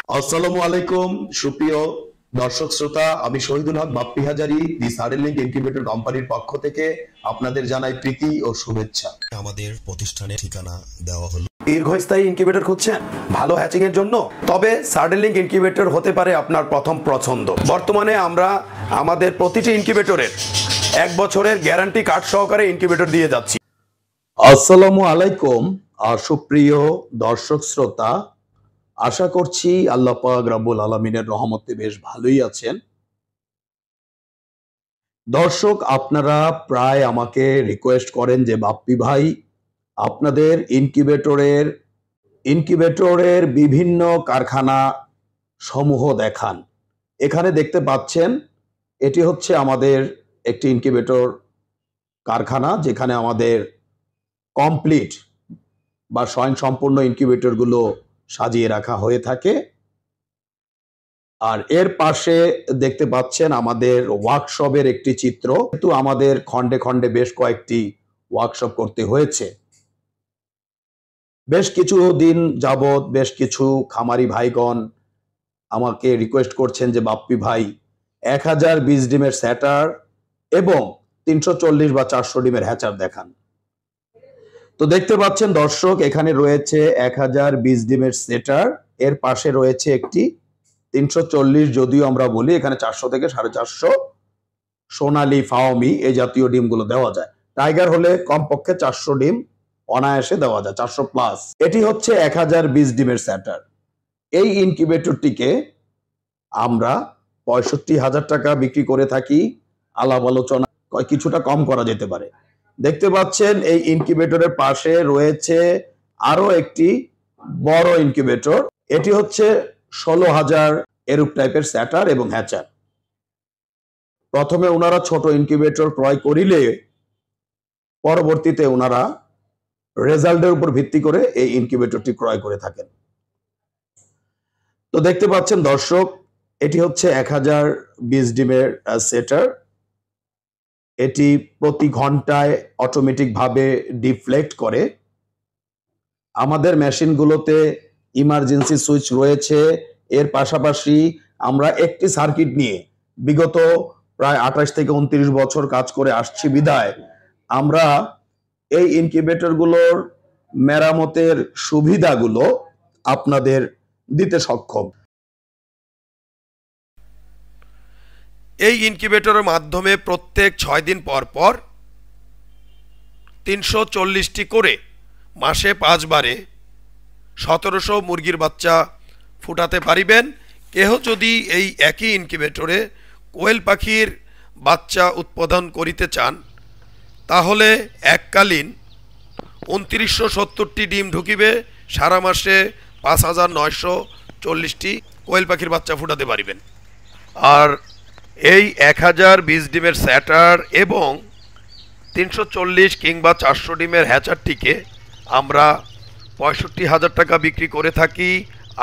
আসসালামু আলাইকুম সুপ্রিয় দর্শক শ্রোতা, আমি শহীদুল হক বাপ্পি হাজারি দি সাডেনলিংক ইনকিউবেটর কোম্পানির পক্ষ থেকে আপনাদের জানাই প্রীতি ও শুভেচ্ছা। আমাদের প্রতিষ্ঠানের ঠিকানা দেওয়া হলো। দীর্ঘস্থায়ী ইনকিউবেটর খুঁজছেন ভালো হ্যাচিং এর জন্য? তবে সাডেনলিংক ইনকিউবেটর হতে পারে আপনার প্রথম পছন্দ। বর্তমানে আমরা আমাদের প্রতিটি ইনকিউবেটরের 1 বছরের গ্যারান্টি কার্ড সহকারে ইনকিউবেটর দিয়ে যাচ্ছি। আসসালামু আলাইকুম সুপ্রিয় দর্শক শ্রোতা, আশা করছি আল্লাহ পাক রব্বুল আলামিনের রহমতে বেশ ভালোই আছেন। দর্শক, আপনারা প্রায় আমাকে রিকোয়েস্ট করেন যে বাপ্পি ভাই আপনাদের ইনকিউবেটরের বিভিন্ন কারখানা সমূহ দেখান। এখানে দেখতে পাচ্ছেন এটি হচ্ছে আমাদের একটি ইনকিউবেটর কারখানা, যেখানে আমাদের কমপ্লিট বা স্বয়ংসম্পূর্ণ ইনকিউবেটরগুলো সাজিয়ে রাখা হয়ে থাকে। আর এর পাশে দেখতে পাচ্ছেন আমাদের ওয়ার্কশপের একটি চিত্র। কিন্তু আমাদের খণ্ডে খণ্ডে বেশ কয়েকটি ওয়ার্কশপ করতে হয়েছে। বেশ কিছু দিন যাবৎ বেশ কিছু খামারি ভাইগণ আমাকে রিকোয়েস্ট করছেন যে বাপ্পি ভাই 1020 ডিমের স্যাটার এবং 340 বা 400 ডিমের হ্যাচার দেখান। তো দেখতে পাচ্ছেন দর্শক, এখানে রয়েছে 1020 ডিমের সেটার, এর পাশে রয়েছে একটি 340, যদিও আমরা বলি এখানে 400 থেকে 450 সোনালী ফাওমি এই জাতীয় ডিমগুলো দেওয়া যায়। টাইগার হলে কমপক্ষে 400 ডিম অনায়াসে দেওয়া যায়, 400 প্লাস। এটি হচ্ছে 1020 ডিমের স্যাটার। এই ইনকিউবেটরটিকে আমরা 65,000 টাকা বিক্রি করে থাকি। আলাপ আলোচনা কিছুটা কম করা যেতে পারে। দেখতে পাচ্ছেন এই ইনকিউবেটরের পাশে রয়েছে আরো একটি বড় ইনকিউবেটর। এটি হচ্ছে 16,000 এরূপ টাইপের স্যাটার এবং হ্যাচার। প্রথমে ওনারা ছোট ইনকিউবেটর ক্রয় করিলে পরবর্তীতে ওনারা রেজাল্টের উপর ভিত্তি করে এই ইনকিউবেটরটি ক্রয় করে থাকেন। তো দেখতে পাচ্ছেন দর্শক, এটি হচ্ছে 1020 ডিমের সেটার। এটি প্রতি ঘন্টায় অটোমেটিক ভাবে ডিফ্লেক্ট করে। আমাদের মেশিনগুলোতে ইমার্জেন্সি সুইচ রয়েছে। এর পাশাপাশি আমরা একটি সার্কিট নিয়ে বিগত প্রায় 28 থেকে 29 বছর কাজ করে আসছি বিধায় আমরা এই ইনকিউবেটরগুলোর মেরামতের সুবিধাগুলো আপনাদের দিতে সক্ষম। এই ইনকিউবেটরের মাধ্যমে প্রত্যেক 6 দিন পর পর 340টি করে মাসে 5 বারে 1700 মুরগির বাচ্চা ফুটাতে পারিবেন। কেহ যদি এই একই ইনকিউবেটরে কোয়েল পাখির বাচ্চা উৎপাদন করিতে চান, তাহলে এককালীন 2970টি ডিম ঢুকিবে, সারা মাসে 5940টি কোয়েল পাখির বাচ্চা ফুটাতে পারিবেন। আর এই 1020 ডিমের স্যাটার এবং 340 কিংবা 400 ডিমের হ্যাচারটিকে আমরা 65,000 টাকা বিক্রি করে থাকি।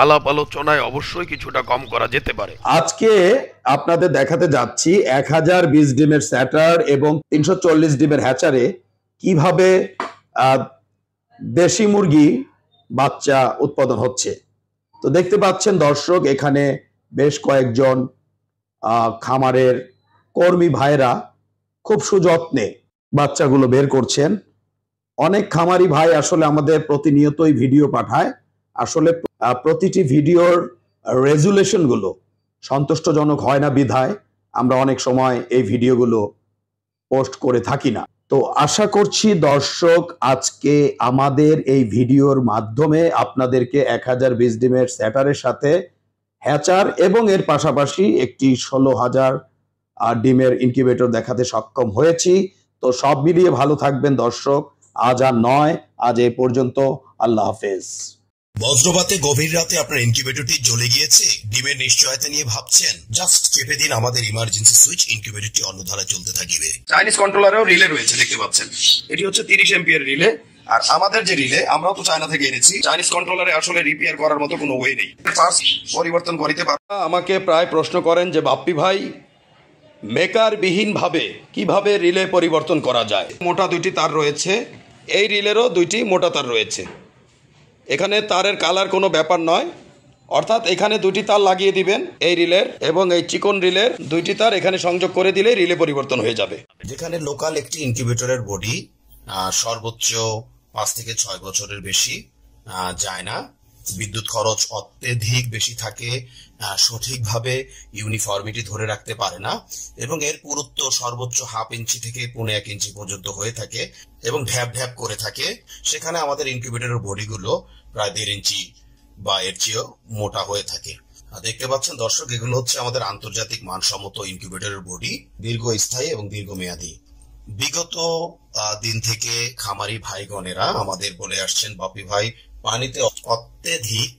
আলাপ আলোচনায় অবশ্যই কিছুটা কম করা যেতে পারে। আজকে আপনাদের দেখাতে যাচ্ছি 1020 ডিমের স্যাটার এবং 340 ডিমের হ্যাচারে কিভাবে দেশি মুরগি বাচ্চা উৎপাদন হচ্ছে। তো দেখতে পাচ্ছেন দর্শক, এখানে বেশ কয়েকজন খামারের কর্মী ভাইরা খুব সুযত্নে বাচ্চাগুলো বের করছেন। অনেক খামারি ভাই আসলে আমাদের প্রতিনিয়তই ভিডিও পাঠায়। আসলে প্রতিটি ভিডিওর রেজুলেশন গুলো সন্তুষ্টজনক হয় না বিধায় আমরা অনেক সময় এই ভিডিওগুলো পোস্ট করে থাকি না। তো আশা করছি দর্শক আজকে আমাদের এই ভিডিওর মাধ্যমে আপনাদেরকে 1020 ডিমের স্যাটারের সাথে হ্যাচার এবং এর পাশাপাশি একটি 16,000 ডিমের ইনকিউবেটর দেখাতে সক্ষম হয়েছি। তো সব মিলিয়ে ভালো থাকবেন দর্শক। আজ আর নয়, আজ এই পর্যন্ত। আল্লাহ হাফেজ। বজ্রপাতে গভীর রাতে আপনার ইনকিউবেটরটি জ্বলে গিয়েছে? ডিমের নিশ্চয়তা নিয়ে ভাবছেন? জাস্ট চেপে দিন আমাদের ইমার্জেন্সি সুইচ, ইনকিউবেটরটি অন্য ধারায় চলতে থাকবে। চাইনিজ কন্ট্রোলারেও রিলে রয়েছে, দেখতে পাচ্ছেন। এটি হচ্ছে 30 এম্পিয়ার রিলে। আর আমাদের যে রিলে, আমরাও তো চায়না থেকে এনেছি। চাইনিজ কন্ট্রোলারে আসলে রিপেয়ার করার মতো কোনো ওয়ে নেই, পার্টস পরিবর্তন করিতে পারবে। আমাকে প্রায় প্রশ্ন করেন যে বাপ্পি ভাই মেকার বিহীন ভাবে কিভাবে রিলে পরিবর্তন করা যায়। মোটা 2টি তার রয়েছে, এই রিলেরও 2টি মোটা তার রয়েছে। এখানে তারের কালার কোনো ব্যাপার নয়, অর্থাৎ এখানে দুটি তার লাগিয়ে দিবেন এই রিলের, এবং এই চিকন রিলের দুইটি তার এখানে সংযোগ করে দিলে রিলে পরিবর্তন হয়ে যাবে। যেখানে লোকাল একটি ইনকিউবেটরের বডি সর্বোচ্চ 5 থেকে 6 বছরের বেশি যায় না, বিদ্যুৎ খরচ অত্যধিক বেশি থাকে, সঠিকভাবে ইউনিফর্মিটি ধরে রাখতে পারে না, এবং এর পুরুত্ব সর্বোচ্চ 1/2 ইঞ্চি থেকে 1.5 ইঞ্চি পর্যন্ত হয়ে থাকে এবং ঢ্যাপ ঢ্যাপ করে থাকে, সেখানে আমাদের ইনকিউবেটরের বডিগুলো প্রায় 1.5 ইঞ্চি বা এর চেয়েও মোটা হয়ে থাকে। দেখতে পাচ্ছেন দর্শক, এগুলো হচ্ছে আমাদের আন্তর্জাতিক মানসম্মত ইনকিউবেটরের বডি, দীর্ঘস্থায়ী এবং দীর্ঘমেয়াদী। বিগত দিন থেকে খামারি ভাইগণেরা আমাদের বলে আসছেন, বাপি ভাই পানিতে অত্যধিক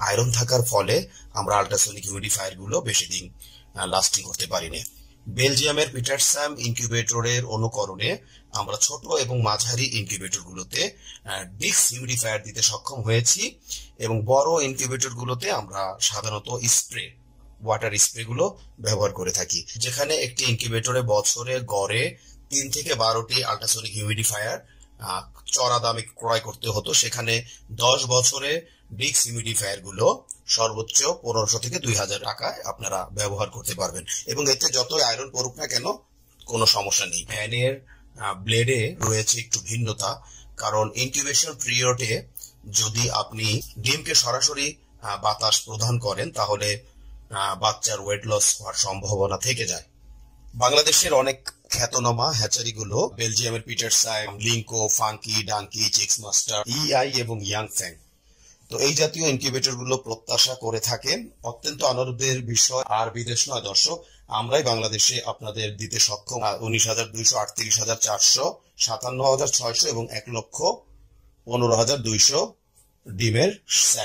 আয়রন থাকার ফলে আমরা আল্ট্রাসনিক হিউমিডিফায়ার গুলো বেশি দিন লাস্টিং করতে পারি না। বেলজিয়ামের পিটারসাম ইনকিউবেটরের অনুকরণে আমরা ছোট এবং মাঝারি ইনকিউবেটর গুলোতে ডিক্স হিউমিডিফায়ার দিতে সক্ষম হয়েছি, এবং বড় ইনকিউবেটর গুলোতে আমরা সাধারণত ওয়াটার স্প্রে গুলো ব্যবহার করে থাকি। যেখানে একটি ইনকিউবেটরে বছরে গড়ে 3 থেকে 12টি আল্ট্রাসনিক হিউমিডিফায়ার চড়া দামে ক্রয় করতে হতো, সেখানে 10 বছরে ডিক্স হিউমিডিফায়ার গুলো সর্বোচ্চ 1500 থেকে 2000 টাকায় আপনারা ব্যবহার করতে পারবেন, এবং এতে যতই আয়রন পড়ুক না কেন কোনো সমস্যা নেই। ফ্যানের ব্লেডে রয়েছে একটু ভিন্নতা, কারণ ইনকিউবেশন পিরিয়ডে যদি আপনি ডিমকে সরাসরি বাতাস প্রদান করেন তাহলে বাচ্চার ওয়েট লস হওয়ার সম্ভাবনা থেকে যায়। বাংলাদেশের অনেক খ্যাতনামা হ্যাচারিগুলো বেলজিয়ামের পিটারসাম, লিঙ্কো, ফাঙ্কি, ডাঙ্কি, চিক্স মাস্টার, ইআই এবং ইয়াংফ্যাং, তো এই জাতীয় ইনকিউবেটর গুলো প্রত্যাশা করে থাকেন। অত্যন্ত আনন্দের বিষয় আর বিদেশ নয় দর্শক, আমরাই বাংলাদেশে আপনাদের দিতে সক্ষম 19,200, 38,400, 57,600 এবং 1,15,200 ডিমের সেট।